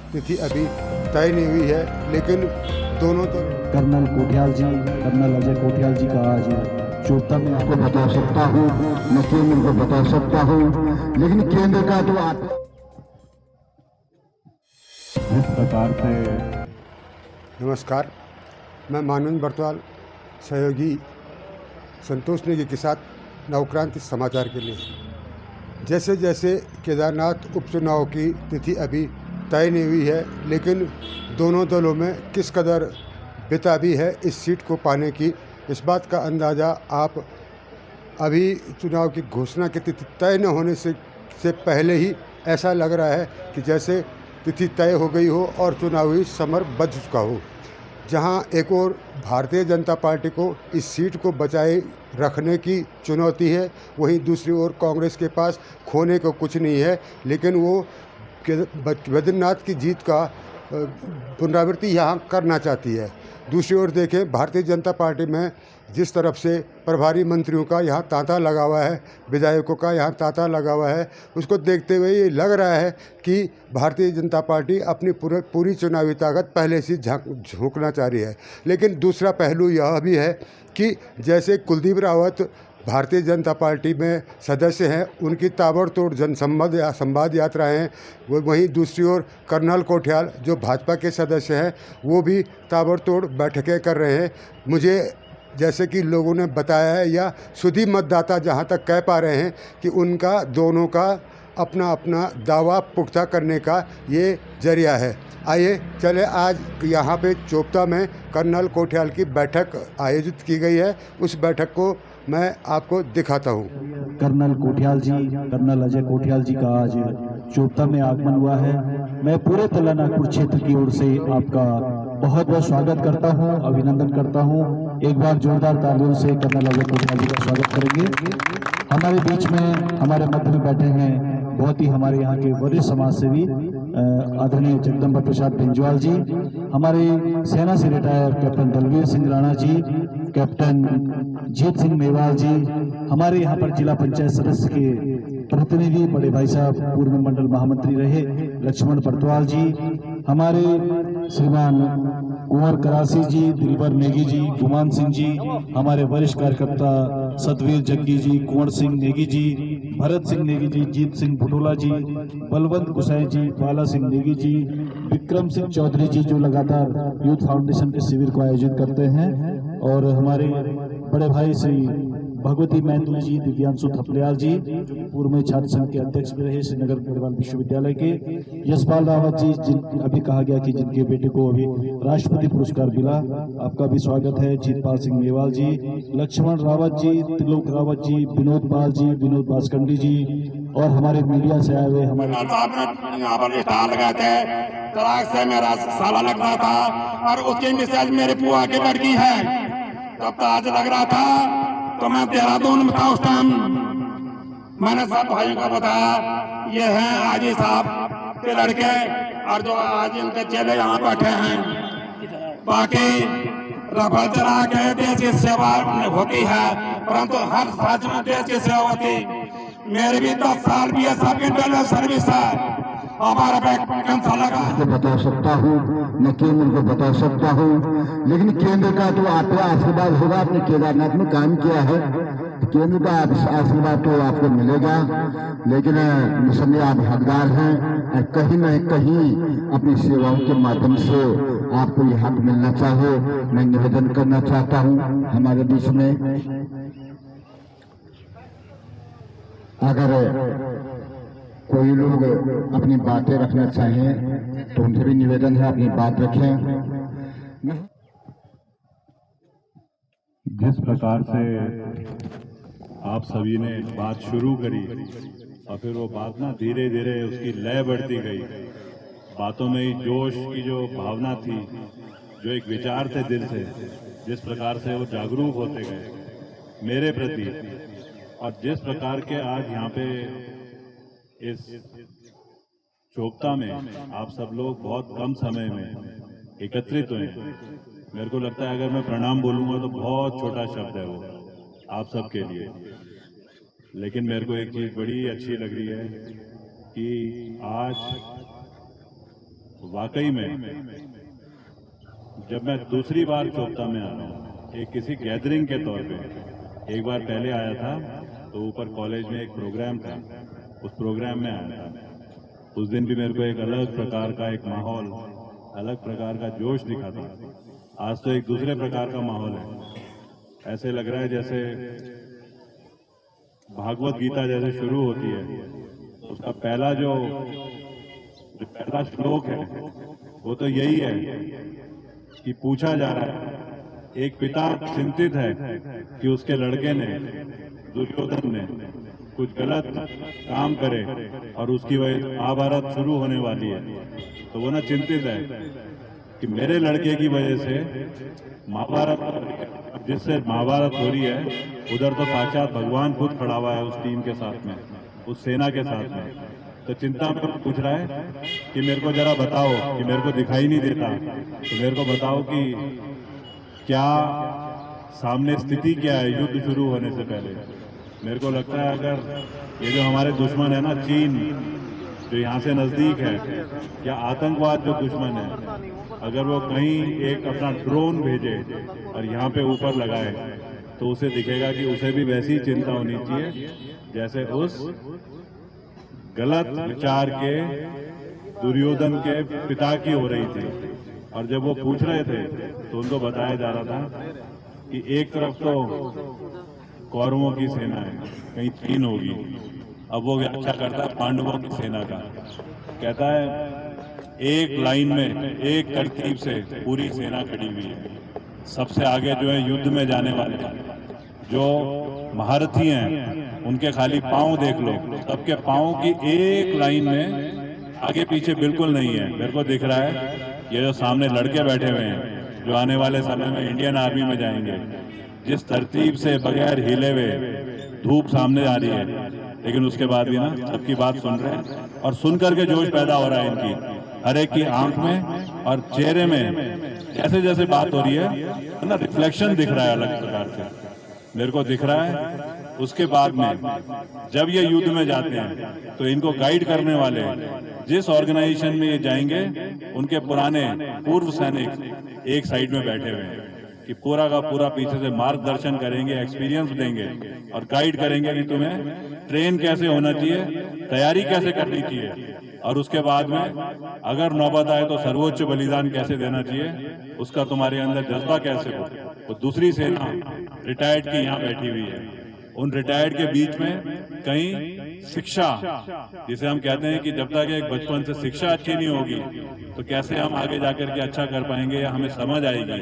तिथि अभी तय नहीं हुई है, लेकिन दोनों तो कर्नल कोठियाल जी, कर्नल अजय कोठियाल जी का आज चोपता में आपको बता सकता हूँ, मैं केंद्र को बता सकता हूँ, लेकिन केंद्र का तो आप जिस प्रकार से नमस्कार, मैं मानवेंद्र बर्तवाल, सहयोगी संतोष नेगी के साथ नवक्रांति समाचार के लिए। जैसे जैसे केदारनाथ उपचुनाव की तिथि अभी तय नहीं हुई है, लेकिन दोनों दलों में किस कदर बेताबी है इस सीट को पाने की, इस बात का अंदाज़ा आप अभी चुनाव की घोषणा की तिथि तय न होने से पहले ही ऐसा लग रहा है कि जैसे तिथि तय हो गई हो और चुनावी समर बच चुका हो। जहां एक और भारतीय जनता पार्टी को इस सीट को बचाए रखने की चुनौती है, वहीं दूसरी ओर कांग्रेस के पास खोने को कुछ नहीं है, लेकिन वो बद्रीनाथ की जीत का पुनरावृत्ति यहाँ करना चाहती है। दूसरी ओर देखें, भारतीय जनता पार्टी में जिस तरफ से प्रभारी मंत्रियों का यहाँ तांता लगा हुआ है, विधायकों का यहाँ तांता लगा हुआ है, उसको देखते हुए ये लग रहा है कि भारतीय जनता पार्टी अपनी पूरी चुनावी ताकत पहले से झोंकना चाह रही है। लेकिन दूसरा पहलू यह भी है कि जैसे कुलदीप रावत भारतीय जनता पार्टी में सदस्य हैं, उनकी ताबड़तोड़ संवाद यात्राएँ हैं, वहीं दूसरी ओर कर्नल कोठियाल जो भाजपा के सदस्य हैं, वो भी ताबड़तोड़ बैठकें कर रहे हैं। मुझे जैसे कि लोगों ने बताया है या सुधी मतदाता जहां तक कह पा रहे हैं कि उनका दोनों का अपना अपना दावा पुख्ता करने का ये जरिया है। आइए चले, आज यहाँ पे चोपता में कर्नल कोठियाल की बैठक आयोजित की गई है, उस बैठक को मैं आपको दिखाता हूँ। कर्नल कोठियाल जी, कर्नल अजय कोठियाल जी का आज चोपता में आगमन हुआ है। मैं पूरे तला नागपुर क्षेत्र की ओर से आपका बहुत बहुत स्वागत करता हूं, अभिनंदन करता हूं। एक बार जोरदार तालियों से कर्नल अजय कोठियाल जी का स्वागत करेंगे। हमारे बीच में, हमारे मध्य में बैठे हैं बहुत ही हमारे यहाँ के वरिष्ठ समाज सेवी आदरणीय जगदम्बा प्रसाद बेंजवाल जी, हमारे सेना से retire captain Dalvir Singh Rana ji, captain जीत सिंह मेवाल जी, हमारे यहाँ पर जिला पंचायत सदस्य के प्रतिनिधि बड़े भाई साहब पूर्व मंडल महामंत्री रहे लक्ष्मण बर्तवाल जी, हमारे श्रीमान कुंवर करासी जी, दिलबर नेगी जी, गुमान सिंह जी, हमारे वरिष्ठ कार्यकर्ता सतवीर जग्गी जी, कुंवर सिंह नेगी जी, भरत सिंह नेगी जी, जीत सिंह भुटोला जी, बलवंत गुसाई जी, बाला सिंह नेगी जी, विक्रम सिंह चौधरी जी जो लगातार यूथ फाउंडेशन के शिविर को आयोजित करते हैं, और हमारे बड़े भाई श्री भगवती मैथुल जी, दिव्यांशु थपलियाल जी पूर्व में छात्र संघ के अध्यक्ष भी रहे श्रीनगर गढ़वाल विश्वविद्यालय के, यशपाल रावत जी जिन अभी कहा गया कि जिनके बेटे को अभी राष्ट्रपति पुरस्कार मिला, आपका भी स्वागत है। जीतपाल सिंह मेवाल जी, लक्ष्मण रावत जी, त्रिलोक रावत जी, विनोद पाल जी, विनोद बासकंडी जी, और हमारे मीडिया से आए हुए हमारे यहाँ पर स्टार लगाए थे, तलाक से मेरा साला लग रहा था और उसकी मिसेज मेरे बुआ की लड़की है। तब तो आज लग रहा था तो मैं देहरादून में था उस टाइम। मैंने सब भाइयों को बताया ये हैं हाजी साहब के लड़के और जो आज इनके चेले यहाँ बैठे हैं। बाकी रफल चला के देश की सेवा होती है, परंतु हर राज्य में देश की सेवा होती। मेरी भी 10 साल भी सब इंटरनल सर्विस है, हमारा वैकेंसी लगा। बता सकता हूँ, मैं केंद्र को बता सकता हूँ, लेकिन केंद्र का तो आपको आशीर्वाद होगा। आपने केदारनाथ में काम किया है, केंद्र का आशीर्वाद तो आपको मिलेगा, लेकिन निसंदेह आप हकदार हैं। कहीं न कहीं अपनी सेवाओं के माध्यम से आपको ये हक मिलना चाहिए। मैं निवेदन करना चाहता हूँ, हमारे बीच में अगर कोई लोग अपनी बातें रखना चाहें तो उनसे भी निवेदन है अपनी बात रखें। जिस प्रकार से आप सभी ने बात शुरू करी और फिर वो बात ना धीरे धीरे उसकी लय बढ़ती गई, बातों में ही जोश की जो भावना थी, जो एक विचार थे दिल से, जिस प्रकार से वो जागरूक होते गए मेरे प्रति, और जिस प्रकार के आज यहाँ पे इस चोपता में आप सब लोग बहुत कम समय में एकत्रित हुए। मेरे को लगता है अगर मैं प्रणाम बोलूंगा तो बहुत छोटा शब्द है वो आप सब के लिए, लेकिन मेरे को एक चीज बड़ी अच्छी लग रही है कि आज वाकई में जब मैं दूसरी बार चोपता में आ रहा हूँ एक किसी गैदरिंग के तौर पे, एक बार पहले आया था तो ऊपर कॉलेज में एक प्रोग्राम था, उस प्रोग्राम में आया था। उस दिन भी मेरे को एक अलग प्रकार का एक माहौल, अलग प्रकार का जोश दिखा था। आज तो एक दूसरे प्रकार का माहौल है। ऐसे लग रहा है जैसे भागवत गीता जैसे शुरू होती है, उसका पहला श्लोक है वो तो यही है कि पूछा जा रहा है, एक पिता चिंतित है कि उसके लड़के ने, दुर्योधन ने कुछ गलत काम करे और उसकी वजह महाभारत शुरू होने वाली है, तो वो ना चिंतित है कि मेरे लड़के की वजह से महाभारत, जिससे महाभारत हो रही है उधर तो साक्षात भगवान खुद खड़ा हुआ है उस टीम के साथ में, उस सेना के साथ में। तो चिंता में पूछ रहा है कि मेरे को जरा बताओ, कि मेरे को दिखाई नहीं देता, तो मेरे को बताओ कि क्या सामने स्थिति क्या है युद्ध शुरू होने से पहले। मेरे को लगता है अगर ये जो हमारे दुश्मन है ना, चीन जो यहाँ से नजदीक है, या आतंकवाद जो दुश्मन है, अगर वो कहीं एक अपना ड्रोन भेजे और यहाँ पे ऊपर लगाए तो उसे दिखेगा कि उसे भी वैसी चिंता होनी चाहिए जैसे उस गलत विचार के दुर्योधन के पिता की हो रही थी। और जब वो पूछ रहे थे तो उनको बताया जा रहा था कि एक तरफ तो कौरवों की सेना है, कहीं चीन होगी। अब वो व्याख्या करता है पांडवों की सेना का, कहता है एक लाइन में एक तरतीब से पूरी सेना खड़ी हुई है। सबसे आगे जो है युद्ध में जाने वाले जो महारथी हैं उनके खाली पांव देख लो, सबके पांव की एक लाइन में आगे पीछे बिल्कुल नहीं है। मेरे को दिख रहा है ये जो सामने लड़के बैठे हुए हैं जो आने वाले समय में इंडियन आर्मी में जाएंगे, जिस तरतीब से बगैर हिले हुए धूप सामने आ रही है, लेकिन उसके बाद भी ना सबकी बात सुन रहे हैं और सुन करके जोश पैदा हो रहा है इनकी, हर एक की आंख में और चेहरे में जैसे जैसे बात हो रही है ना, रिफ्लेक्शन दिख रहा है अलग प्रकार से मेरे को दिख रहा है। उसके बाद में जब ये युद्ध में जाते हैं तो इनको गाइड करने वाले जिस ऑर्गेनाइजेशन में ये जाएंगे उनके पुराने पूर्व सैनिक एक साइड में बैठे हुए हैं कि पूरा का पूरा पीछे से मार्गदर्शन करेंगे, एक्सपीरियंस देंगे और गाइड करेंगे कि तुम्हें ट्रेन कैसे होना चाहिए, तैयारी कैसे करनी चाहिए, और उसके बाद में अगर नौबत आए तो सर्वोच्च बलिदान कैसे देना चाहिए, उसका तुम्हारे अंदर जज्बा कैसे हो। तो दूसरी सेना रिटायर्ड की यहाँ बैठी हुई है, उन रिटायर्ड के बीच में कहीं शिक्षा, जिसे हम कहते हैं कि जब तक एक बचपन से शिक्षा अच्छी नहीं होगी तो कैसे हम आगे जाकर के अच्छा कर पाएंगे या हमें समझ आएगी,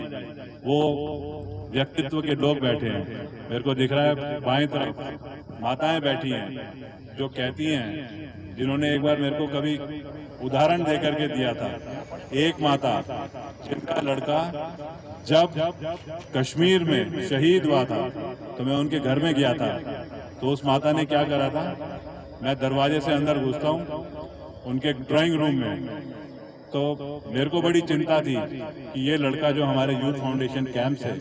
वो व्यक्तित्व के लोग बैठे हैं। मेरे को दिख रहा है बाएं तरफ माताएं बैठी हैं जो कहती हैं, जिन्होंने एक बार मेरे को कभी उदाहरण देकर के दिया था। एक माता जिनका लड़का जब कश्मीर में शहीद हुआ था तो मैं उनके घर में गया था, तो उस माता ने क्या करा था, मैं दरवाजे से अंदर घुसता हूँ उनके ड्राइंग रूम में, तो मेरे को बड़ी चिंता थी कि ये लड़का जो हमारे यूथ फाउंडेशन कैंप से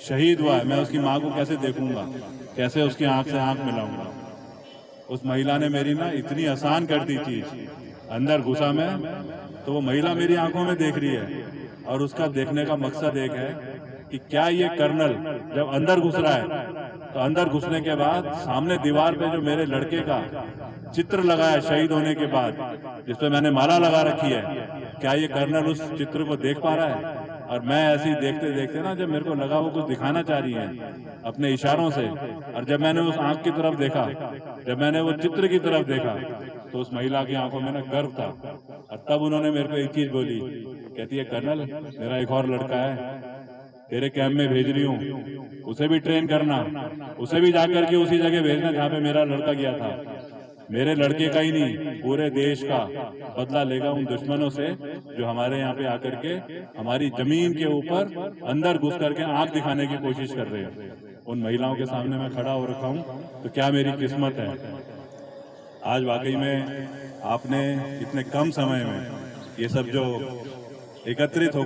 शहीद हुआ है, मैं उसकी माँ को कैसे देखूंगा, कैसे उसकी आंख से आंख मिलाऊंगा। उस महिला ने मेरी ना इतनी आसान कर दी चीज, अंदर घुसा मैं तो वो महिला मेरी आंखों में देख रही है और उसका देखने का मकसद एक है कि क्या ये कर्नल जब अंदर घुस रहा है तो अंदर घुसने के बाद सामने दीवार पे जो मेरे लड़के का चित्र लगा है शहीद होने के बाद, जिसपे मैंने माला लगा रखी है, क्या ये कर्नल उस चित्र को देख पा रहा है। और मैं ऐसे ही देखते देखते ना, जब मेरे को लगा वो कुछ दिखाना चाह रही है अपने इशारों से, और जब मैंने उस आंख की तरफ देखा, जब मैंने वो चित्र की तरफ देखा, तो उस महिला की आंखों में ना गर्व था। और तब उन्होंने मेरे को एक चीज बोली, कहती है कर्नल मेरा एक और लड़का है, तेरे कैंप में भेज रही हूँ, उसे भी ट्रेन करना, उसे भी जाकर के उसी जगह भेजना जहाँ पे मेरा लड़का गया था। मेरे लड़के का ही नहीं, पूरे देश का बदला लेगा उन दुश्मनों से जो हमारे यहाँ पे आकर के हमारी जमीन के ऊपर अंदर घुस करके आंख दिखाने की कोशिश कर रहे हैं। उन महिलाओं के सामने मैं खड़ा हो रखा हूँ, तो क्या मेरी किस्मत है। आज वाकई में आपने इतने कम समय में ये सब जो एकत्रित हो